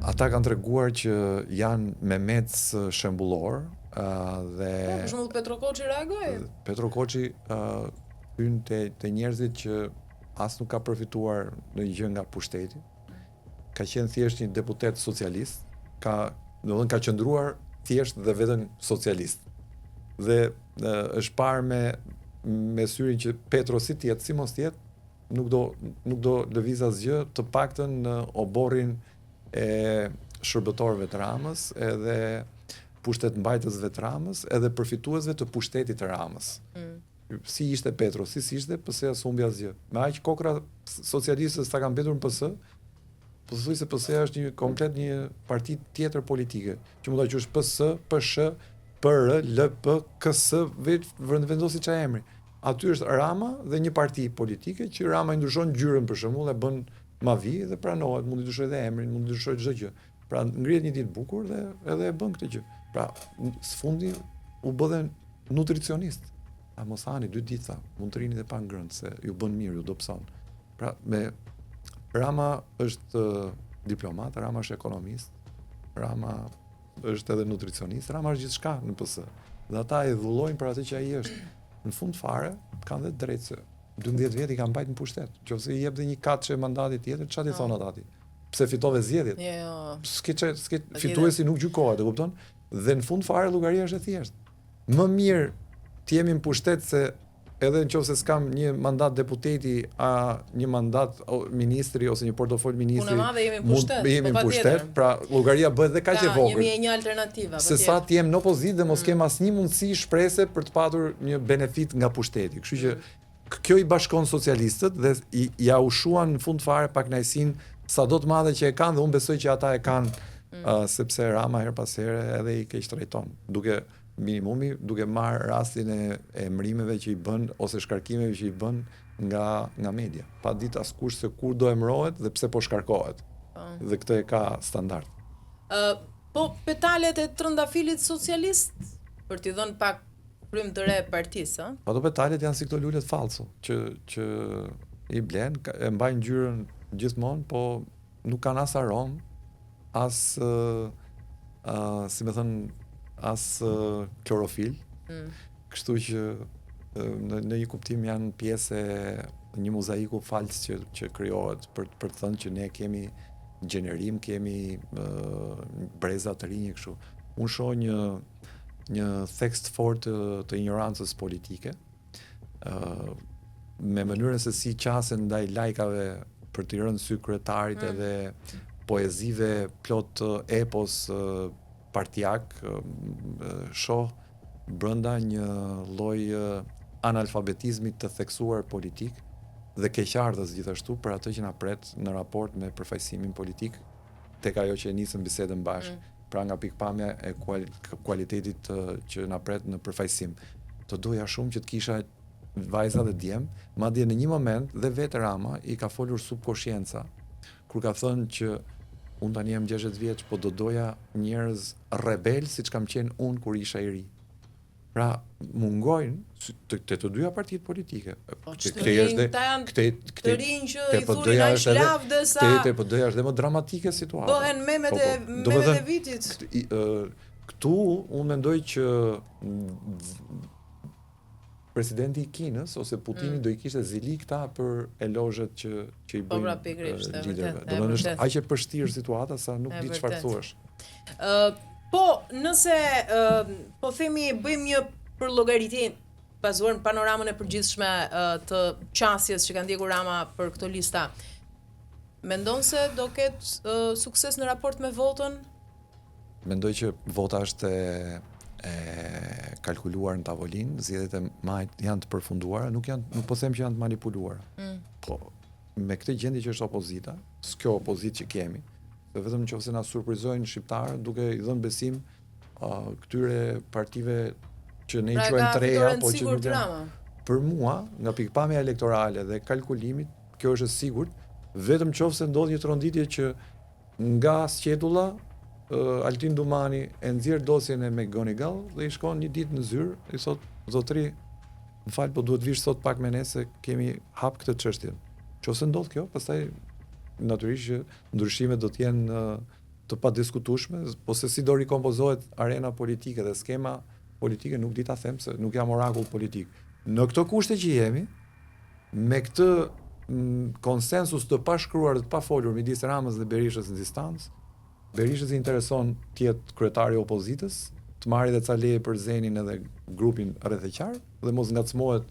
ata kanë treguar që janë me mec shembullor dhe për shembull Petro Koçi reagoi. Petro Koçi hyn te njerëzit që as nuk ka përfituar ndonjë gjë nga pushteti. Ka qenë thjesht një deputet socialist, domethënë ka qëndruar thjesht dhe vetëm socialist. Dhe është parë me syrin që Petro si mos tjetë, nuk do lëviz asgjë, të paktën në oborrin e shërbëtorëve të Ramës, edhe pushtetmbajtësve të Ramës, edhe përfituesve të pushtetit të Ramës. Si ishte Petro, si ishte, PS-ja s'humbi asgjë. Me aq kokra socialistët sa kanë mbetur në PS, po thuaj se PS-ja është komplet një parti tjetër politike, që mund ta quash PS, PSH, PR, LP, KS, vendosi çfarë emri. Aty është Rama dhe një parti politike që Rama i ndryshon ngjyrën për shembull, e bën Mavi dhe pranohet, mund të ndryshojë edhe emrin, mund të ndryshojë çdo gjë. Pra ngrihet një ditë bukur dhe edhe e bën këtë gjë. Pra sfundi u bë dhe nutricionist. A mos hani 2 ditë tha, mund të rini dhe pa ngrënë se ju bën mirë, ju dobëson. Pra Rama është diplomat, Rama është ekonomist, Rama është edhe nutricionist, Rama është gjithçka në PS. Dhe ata e dhullojnë për atë që ai është. Në fund fare, kanë dhe drejtë se 12 vjet i kanë mbajtur në pushtet. Nëse i jep dhe një katëshe mandati tjetër, çfarë i thon ata atij? Pse fitove zgjedhjet? Jo. S'ke fituesi nuk gjykohet, e kupton? Dhe në fund fare llogaria është e thjeshtë. Më mirë të jemi në pushtet se edhe nëse s'kam një mandat deputeti, një mandat ministri ose një portofol ministri. Punë madhe jemi në pushtet. Pra llogaria bëhet dhe kaq e vogël. Jemi një alternativë. Se sa të jem në opozitë dhe mos kem asnjë mundësi shprese për të patur një benefit nga pushteti. Kështu që kjo i bashkon socialistët dhe ja ushuan në fund fare pa kënaqësinë sado të madhe që e kanë, dhe unë besoj që ata e kanë sepse Rama her pas here edhe i keq trajton. Duke marrë rastin e emërimeve që i bën ose shkarkimeve që i bën nga media. Pa ditë askush se kur do emërohet dhe pse po shkarkohet. Dhe këtë e ka standard. Po petalet e trëndafilit socialist për t'i dhënë pak frym të re partisë, ëh? Ato petalet janë si këto lulet falso që i blen, e mbajnë ngjyrën gjithmonë, po nuk kanë as aromë, as si më thënë, as klorofil. Kështu që në një kuptim janë pjesë e një mozaiku fals që krijohet për të thënë që ne kemi gjenerim, kemi breza të rinj kështu. Unë shoh një theks të fortë të ignorancës politike, me mënyrën se si qasen ndaj lajkave për t'i rënë sy kryetarit edhe poezive plot epos partijak, shoh brenda një lloj analfabetizmit të theksuar politik dhe keqardhës gjithashtu për atë që na pret në raport me përfaqësimin politik tek ajo që e nisëm bisedën bashkë. Pra nga pikpamja e kualitetit që na pret në përfaqësim. Të doja shumë që të kisha vajza dhe djem, madje në një moment dhe vetë Rama i ka folur subkonscienca, kur ka thënë që unë tani jam 60 vjeç, po do doja njerëz rebel siç kam qenë unë kur isha i ri. Pra mungojnë të dyja partitë politike. Të rinj që i thurin aq lavdë sa PD-ja është dhe më dramatike situata. Bëhen memet e vitit. Këtu unë mendoj që presidenti i Kinës ose Putini do i kishte zili këta për elozhet që i bëjnë liderëve. Domethënë është aq e vështirë situata sa nuk di çfarë thuash. Po, nëse po themi bëjmë një përllogaritim bazuar në panoramën e përgjithshme të qasjes që ka ndjekur Rama për këto lista, mendon se do ketë sukses në raport me votën? Mendoj që vota është e kalkuluar në tavolinë, zgjedhjet e majit janë të përfunduara, nuk po them që janë të manipuluara. Po me këtë gjendje që është opozita, s'kjo opozitë që kemi, dhe vetëm nëse na surprizojnë shqiptarët duke i dhënë besim këtyre partive që ne i quajmë të reja, po që nuk janë. Për mua, nga pikpamja elektorale dhe kalkulimit, kjo është e sigurt, vetëm nëse ndodh një tronditje që nga sqetulla Altin Dumani e nxjerr dosjen e McGonigal dhe i shkon një ditë në zyrë, i thot zotëri, më fal, po duhet vish sot pak me ne se kemi hap këtë çështje. Nëse ndodh kjo, pastaj natyrisht që ndryshimet do të jenë të padiskutueshme, po se si do rikompozohet arena politike dhe skema politike nuk di ta them se nuk jam orakull politik. Në këto kushte që jemi, me këtë konsensus të pashkruar dhe të pafolur midis Ramës dhe Berishës në distancë, Berishës i intereson të jetë kryetari i opozitës, të marrë dhe ca leje për Zenin edhe grupin rreth e qarë dhe mos ngacmohet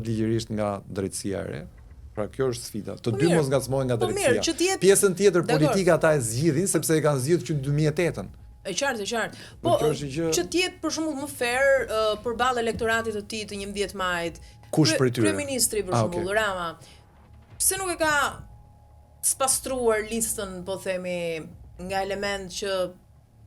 ligjërisht nga drejtësia e re. Pra kjo është sfida. Të dy mos ngacmohen nga drejtësia. Pjesën tjetër politike ata e zgjidhin sepse e kanë zgjidhur që në 2008-ën. E qartë. Po që të jetë për shembull më fair përballë elektoratit të tij të 11 majit. Kush prej tyre? Kryeministri për shembull, Rama. Pse nuk e ka spastruar listën, po themi, nga element që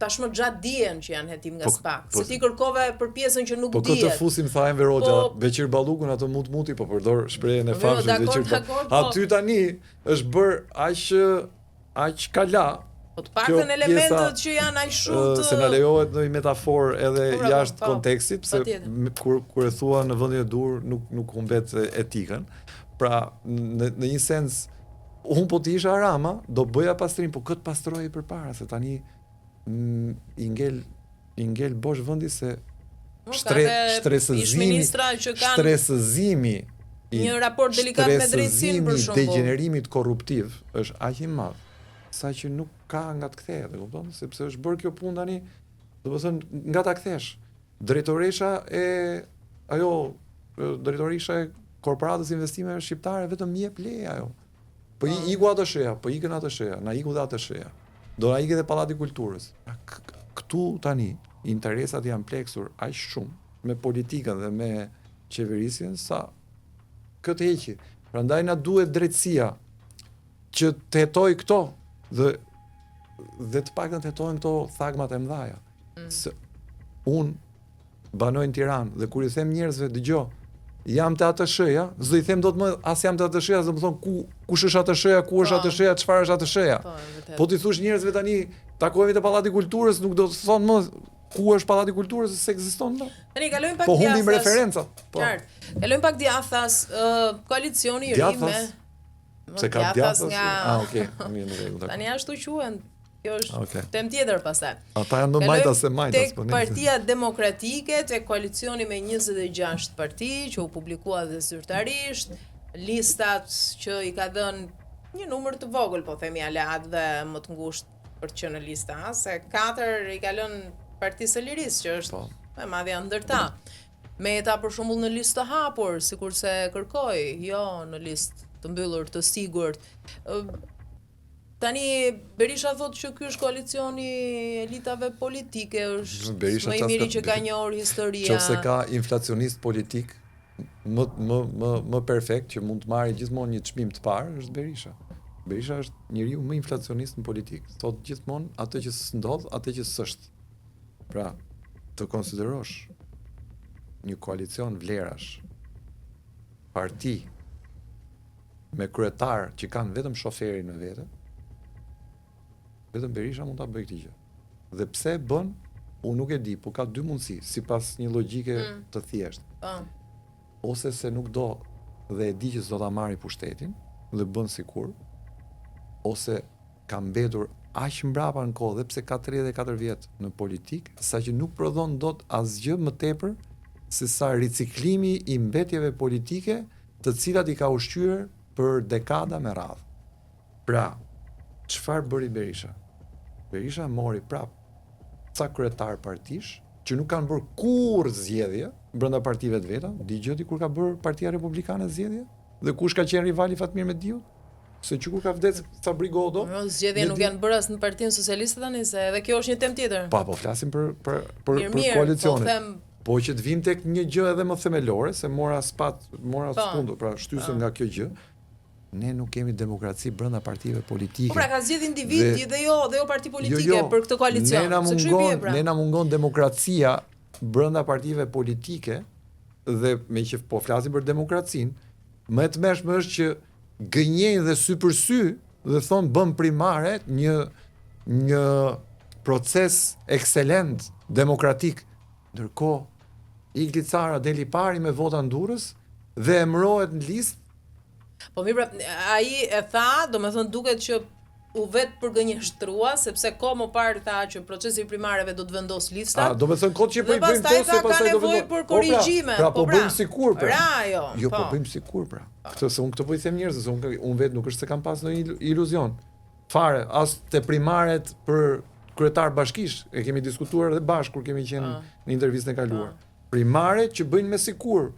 tashmë gjatë dihen që janë hetim nga SPAK. Se ti kërkove për pjesën që nuk dihet. Po këtë fusim tha Enver Hoxha, Beqir Ballukun ato muti, po përdor shprehjen e famshme Beqir Ballukun. Aty tani është bër aq kala. Po të paktën elementet që janë aq shumë se na lejohet në metaforë edhe jashtë kontekstit, pse kur e thua në vendin e dur nuk humbet etikën. Pra në një sens un po të isha Rama, do bëja pastrim, po këtë pastroi përpara se tani i ngel bosh vendi se stresëzimi një raport delikat me drejtsinë për shembull. Degenerimit korruptiv është aq i madh sa që nuk ka nga të kthehet, e kupton? Sepse është bërë kjo punë tani, do të thënë nga ta kthesh. Drejtoresha e korporatës investimeve shqiptare vetëm jep leje ajo. Po iku ato sheja, po ikën ato sheja, na iku dhe ato sheja. Do na ikë dhe Pallati i Kulturës. Këtu tani interesat janë pleksur aq shumë me politikën dhe me qeverisjen sa këtë heqi. Prandaj na duhet drejtësia që të hetoj këto dhe të paktën të hetojnë këto thagmat e mëdhaja. Se unë banoj në Tiranë dhe kur i them njerëzve dëgjoj, jam te ATSH-ja, s'do i them dot më as jam te ATSH-ja, do të thonë kush është ATSH-ja, ku është ATSH-ja, çfarë është ATSH-ja. Po ti thosh njerëzve tani takohemi te Pallati i Kulturës, nuk do të thonë më ku është Pallati i Kulturës se ekziston më. Tani kalojmë pak po humbim referencat. Po. Qartë. Kalojmë pak djathas, koalicioni i ri me se ka djathas. Okay, mirë, në rregull. Tani ashtu quhen. Kjo është temë tjetër pastaj. Ata janë më majtas se majtas, po ne. Partia Demokratike tek koalicioni me 26 parti që u publikua dhe zyrtarisht, listat që i ka dhënë një numër të vogël, po themi aleat dhe më të ngushtë për të qenë në lista, se 4 i ka lënë Partisë së Lirisë, që është më e madhja ndërta. Meta për shembull në listë të hapur, sikurse kërkoi, jo në listë të mbyllur të sigurt. Tani Berisha thotë që ky është koalicioni elitave politike, është më i miri që ka njohur historia. Nëse ka inflacionist politik më perfekt që mund të marrë gjithmonë një çmim të parë, është Berisha. Berisha është njeriu më inflacionist në politikë. Thotë gjithmonë atë që s'ndodh, atë që s'është. Pra, të konsiderosh një koalicion vlerash, parti me kryetar që kanë vetëm shoferin në vete, vetëm Berisha mund ta bëjë këtë gjë. Dhe pse e bën, unë nuk e di, por ka dy mundësi, sipas një logjike të thjeshtë. Ose se nuk do dhe e di që s'do ta marrë pushtetin dhe bën sikur, ose ka mbetur aq mbrapa në kohë dhe pse ka 34 vjet në politikë, saqë nuk prodhon dot asgjë më tepër se sa riciklimi i mbetjeve politike, të cilat i ka ushqyer për dekada me radhë. Pra, çfarë bëri Berisha? Berisha mori prap ca kryetar partish që nuk kanë bërë kurrë zgjedhje brenda partive të veta. Dëgjoti kur ka bërë Partia Republikane zgjedhje? Dhe kush ka qenë rivali Fatmir Mediut? Se që kur ka vdes Sabri Godo. Zgjedhje nuk janë bërë as në Partinë Socialiste tani, se edhe kjo është një temë tjetër. Po flasim për koalicionin. Po që të vim tek një gjë edhe më themelore, se mora skundur, pra shtysëm nga kjo gjë. Ne nuk kemi demokraci brenda partive politike. Po pra ka zgjedhë individi dhe jo parti politike për këtë koalicion. Ne na mungon demokracia brenda partive politike dhe me që po flasim për demokracinë, më e tmerrshme është që gënjejnë dhe sy për sy dhe thonë bëm primare një proces ekselent demokratik, ndërkohë Igli Cara deli pari me vota ndurës dhe emërohet në listë. Po mirë, ai e tha, domethënë duket që u vetë përgënjeshtrua, sepse ko më parë tha që procesi i primareve do të vendos lista. Do të thënë kot që Dhe pastaj tha ka nevojë për korrigjime. Po bëjmë sikur pra. Jo, po bëjmë sikur pra. Këtë se unë këtë po i them njerëzve, se unë vetë nuk është se kam pas ndonjë iluzion. Fare, as te primaret për kryetar bashkish, e kemi diskutuar edhe bashkë kur kemi qenë në intervistën e kaluar. Primare që bëjnë me sikur.